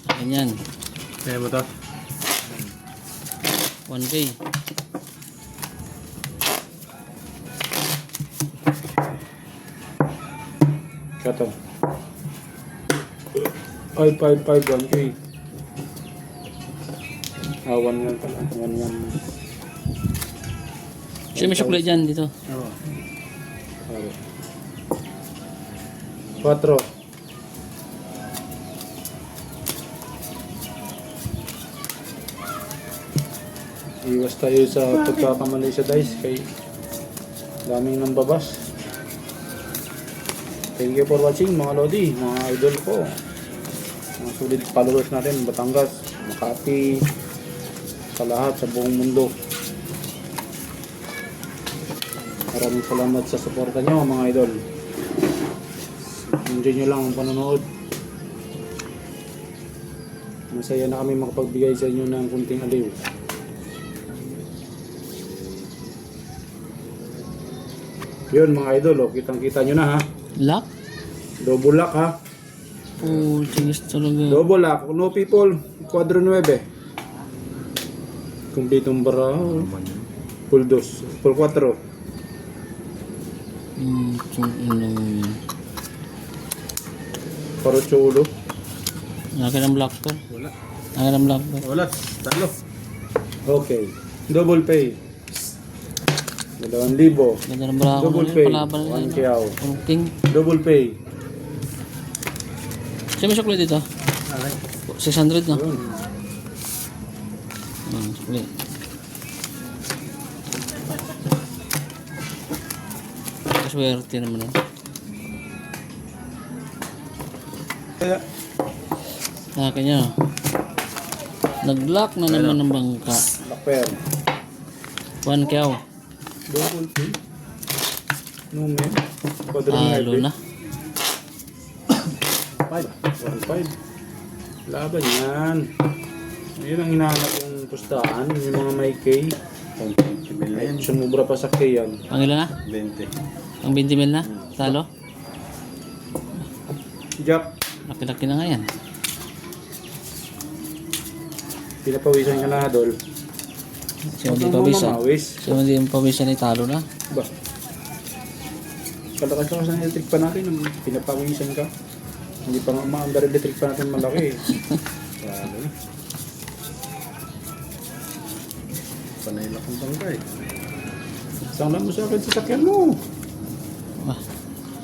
Akin yan. Kaya mo to? 1K. Kato. 555 1K. 1 yan pala. 1 yan. Siya may sukli dyan dito. Oo. 4. Iwas tayo sa pagkakamali sa dice kay daming nang babas. Thank you for watching mga Lodi, mga idol ko. Mga sulit followers natin, Batangas, Makati, sa lahat, sa buong mundo. Maraming salamat sa suporta nyo mga idol. Enjoy nyo lang ang panonood. Masaya na kami makapagbigay sa inyo ng kunting aliw. Yun mga idol, kitang kita nyo na ha. Lock? Double lock ha. Oh, tingis talaga. Double lock, no people, 4-9. Kumpletong baraho. Full 2, full 4. Para chulo. Akin ang black to. Wala. Akin ang black to. Wala, talo. Okay, double pay. 2,000. Ganda ng bravo Double na pay. yun. Palaban na 1 yun. kiyaw. King. Double pay. Siya may sukli dito. 600 no? Yun. Sukli. Swerte naman yun. Kaya, Akin niya. Nag-lock na naman ng bangka. lakper. 1 kiyaw. Double pay. Numen. Talo 4-9. na. 1-5. Laban yan. Yun ang hinahanap kong pustahan. Yung mga may K. Ay, sumubra pa sa K yan. Ang ilan na? 20. Ang 20 mil na? Talo? Jack, Laki-laki na nga yan. pinapawisan ka na, Adol. Siya hindi Huwag kang pawisan. mamawis. Siya hindi pawisan ni talo na. Ba? Kalakas ako sa electric pa natin. Pinapawisan ka. Hindi pa nga maandar electric pa natin malaki. Lalo na. Panay lang kong bangkay. Sana mo sa akin sa sakyan mo. Ah,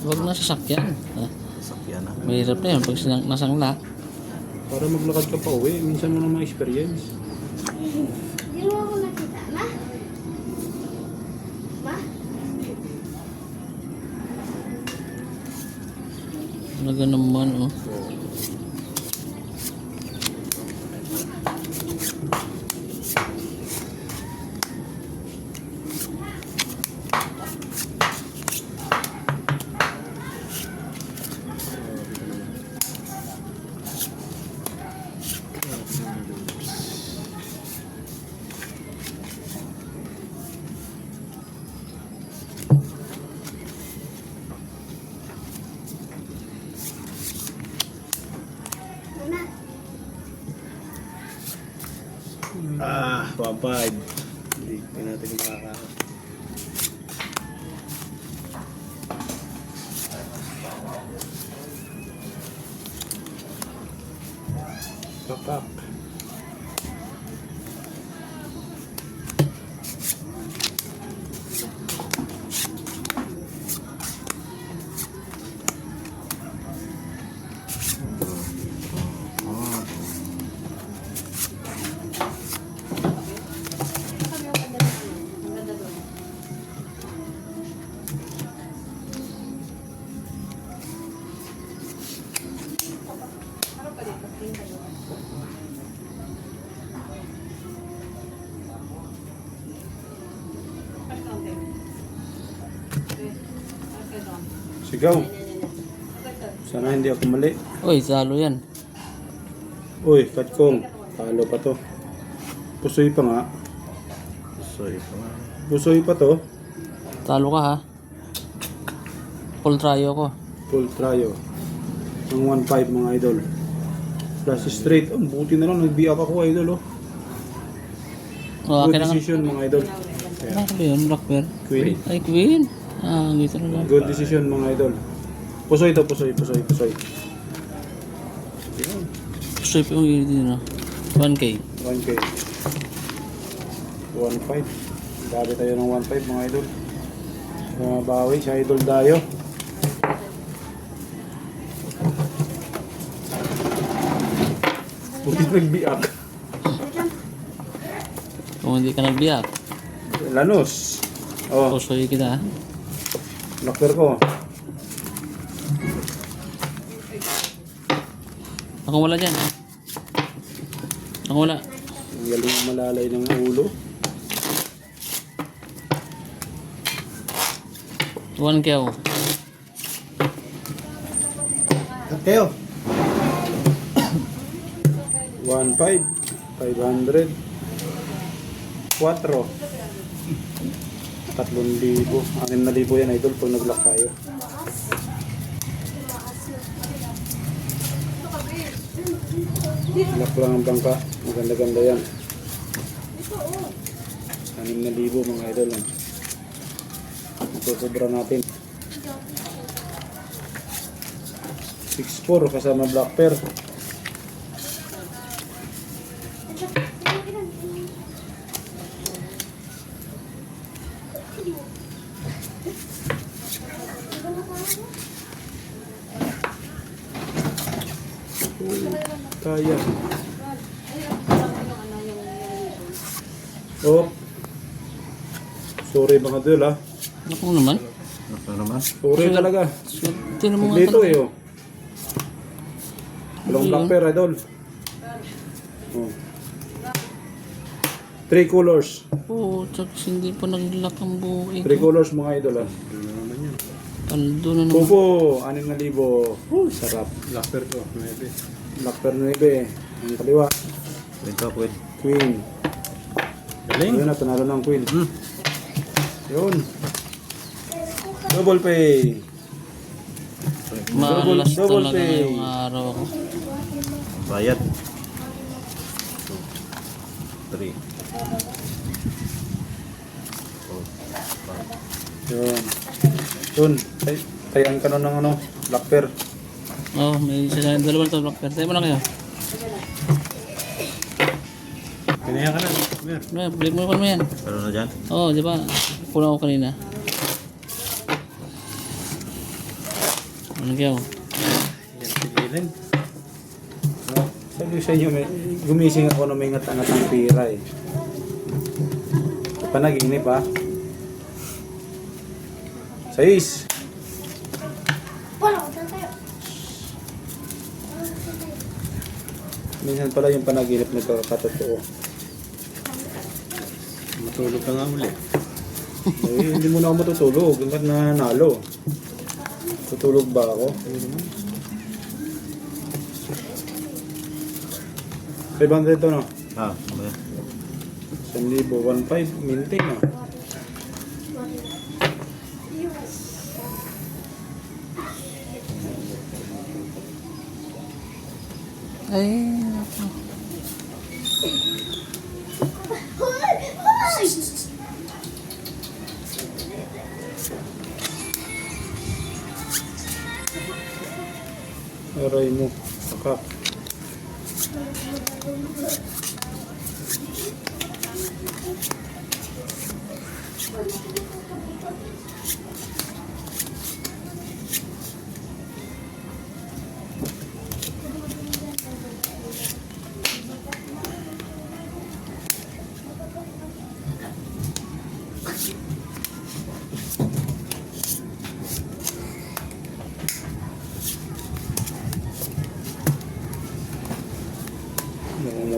huwag na sasakyan. Ah, Sakyan na. mahirap na yun pag nasangla. Para maglakad ka pa uwi, minsan mo na ma-experience. Hindi mo ako nakita, ma? Ma? Talaga naman oh. Ah, 1-5. Hindi natin makakaka. Papak. Sigaw. Sana hindi ako mali. Uy, talo yan. Uy, Katkong. Talo pa to. Pusoy pa nga. Pusoy pa to. Talo ka ha. Full tryo ko. Full tryo. Ang 1.5 mga idol. Plus straight. Oh, buti na lang nagbiak ako idol. Oh. Oh, Good kailangan. decision mga idol. Ano ba yun? Black bear? Queen. Ay, queen. Ah, dito na lang. Good decision mga idol. Pusoy to, pusoy. Yan. Pusoy pa yung gilid din, no? 1K. 1K. 1.5. Dali tayo ng 1.5 mga idol. Bawi si Idol Dayo. Buti nagbiak. Kung hindi ka nagbiyak, Lanos. Oh, pusoy kita, ha? locker ko. Ako wala dyan, ha? Ako wala. Ang galing malalay ng ulo. 1K ako. Kayo. 1.5. 500. 4. 3,000. 6,000 yan idol pag nag-lock tayo. Lock lang ang bangka. Maganda-ganda yan. 6,000 mga idol. Ito sobra natin. 6.4 kasama black pearl. Kaya. Oh. Sorry mga idol ha. Ako naman. Sorry talaga. Swerte na mga Dito talaga. eh oh. Walang black pearl idol. Oh. 3 colors. Oo, tsaka hindi pa nag-lock ang buhay 3 ko. colors mga idol ha. Paldo na naman. Kubo, 6,000. Sarap. Black pearl to, 9. Black pearl 9. Ang kaliwa. Queen. Galing. Ayun na, panalo ng queen. Yun. Double pay. Malas double talaga pay. ngayong araw ako. Bayad. 3. Yun. Yun. Tayan ka nun ng ano, black pearl. Oh, may isa na dalawa na ito, Black Bear. Tayo mo na kayo. Pinaya ka na. Mer. Break mo na yan. Pero na dyan? Oo, di ba? Kulang ako kanina. Ano kayo? Yan, pigilin. Sabi ko sa inyo, gumising ako na may ngat-angat ng pira eh. Panaginip ha. 6. Wala ko tayo. Minsan pala yung panaginip nagkakatotoo. Matulog ka nga uli. Eh, hindi muna ako matutulog hanggat nanalo. Tutulog ba ako? 500 to no? Ah, ano yan? 1,000, 1,500, maintain no? Ay, Aray mo, sakak.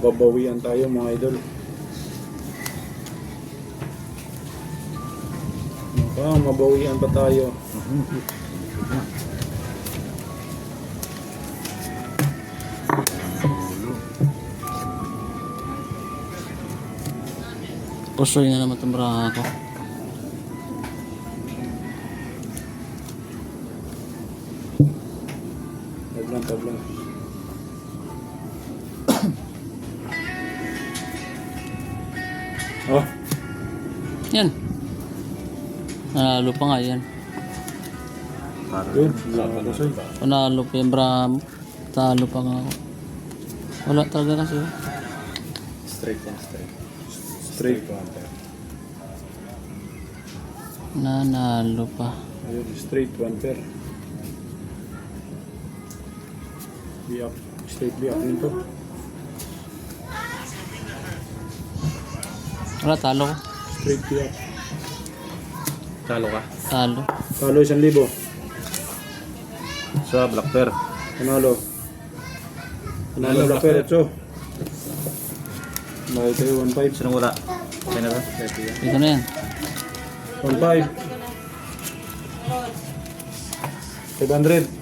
Mababawian tayo mga idol. Mabawian pa tayo. pusoy na naman itong braha ko. Huwag lang tabla. Oh, Yan. Nanalo pa nga yan. Parang yun. Ako sa'yo. Panalo pa yung Brahmo. Talo pa nga ako. Wala talaga kasi. straight yan, straight. Straight. Nanalo pa. Ayun, straight 1 pair. Be up. Straight be up yun to. Wala, talo ko. Straight be up. Talo ka. Talo. Talo 1,000. Sa black pair. Panalo. Panalo black pair. Ito. Bakit tayo 1,500? Sino wala? Okay na ba? Ito na yan. 1,500. 500.